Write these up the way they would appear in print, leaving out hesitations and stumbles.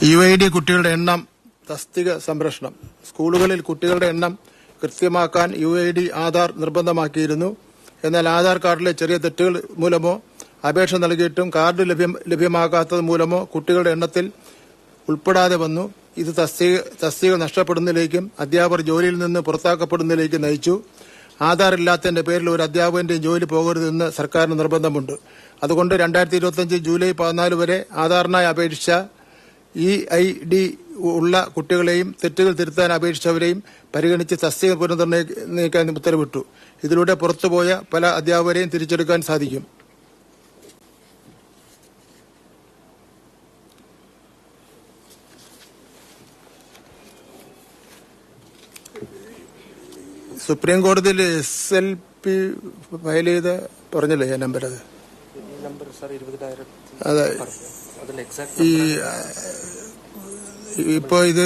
UID കുട്ടികളുടെ എണ്ണം തസ്തിക സംരക്ഷണം. സ്കൂളുകളിൽ കുട്ടികളുടെ എണ്ണം കൃത്യമാക്കാൻ UID ആധാർ നിർബന്ധമാക്കിയിരുന്നു. എന്നാൽ ആധാർ കാർഡിലെ ചെറിയ തെറ്റുകൾ മൂലമോ അപേക്ഷ നൽകിയിട്ടും കാർഡ് ലഭ്യമാക്കാത്തത് മൂലമോ കുട്ടികളുടെ എണ്ണത്തിൽ ഉൾപ്പെടാതെ വന്നു. ഇത് തസ്തിക നഷ്ടപ്പെടുന്നതിലേക്കും അധ്യാപകർ ജോലിയിൽ നിന്ന് പുറത്താക്കപ്പെടുന്നതിലേക്കും നയിച്ചു. ആധാർ ഇല്ലാത്തതിന്റെ പേരിൽ ഒരു അധ്യാപകന്റെയും ജോലി പോകരുതെന്ന് സർക്കാരിന് നിർബന്ധമുണ്ട്. അതുകൊണ്ട് 2025 ജൂലൈ 14 വരെ ആധാറിനായി അപേക്ഷിച്ച EID ഉള്ള കുട്ടികളെയും തെറ്റുകൾ തിരുത്താൻ അപേക്ഷിച്ചവരെയും പരിഗണിച്ച് തസ്തിക പുനർനിർണ്ണയിക്കാൻ ഉത്തരവിട്ടു. ഇതിലൂടെ പുറത്തുപോയ പല അധ്യാപകരെയും തിരിച്ചെടുക്കാൻ സാധിക്കും. സുപ്രീം കോടതിയിൽ SLP ഫയൽ ചെയ്ത് പറഞ്ഞല്ലേ ഞാൻ നമ്പർ? അതെ, ഈ ഇപ്പോ ഇത്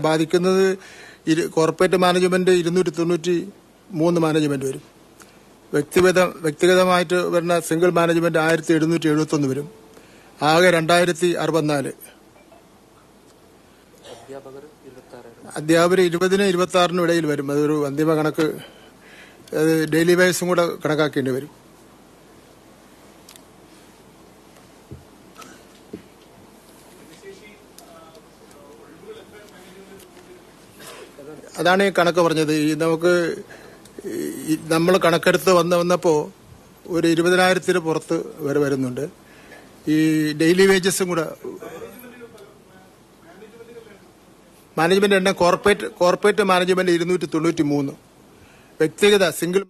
ബാധിക്കുന്നത് കോർപ്പറേറ്റ് മാനേജ്മെന്റ് 293 മാനേജ്മെന്റ് വരും. വ്യക്തിഗതമായിട്ട് വരുന്ന സിംഗിൾ മാനേജ്മെന്റ് 1771 വരും. ആകെ 2064. അധ്യാപകർ 20-നും 26-നും ഇടയിൽ വരും. അതൊരു അന്തിമ കണക്ക്, അത് ഡെയിലി വൈസും കൂടെ കണക്കാക്കേണ്ടി വരും. അതാണ് ഈ കണക്ക് പറഞ്ഞത്. നമ്മൾ കണക്കെടുത്ത് വന്നപ്പോ ഒരു 20,000-ന് പുറത്ത് വരെ വരുന്നുണ്ട്. ഈ ഡെയിലി വേജസും കൂടെ മാനേജ്മെന്റ് എണ്ണം കോർപ്പറേറ്റ് മാനേജ്മെന്റ് 293, വ്യക്തിഗത സിംഗിൾ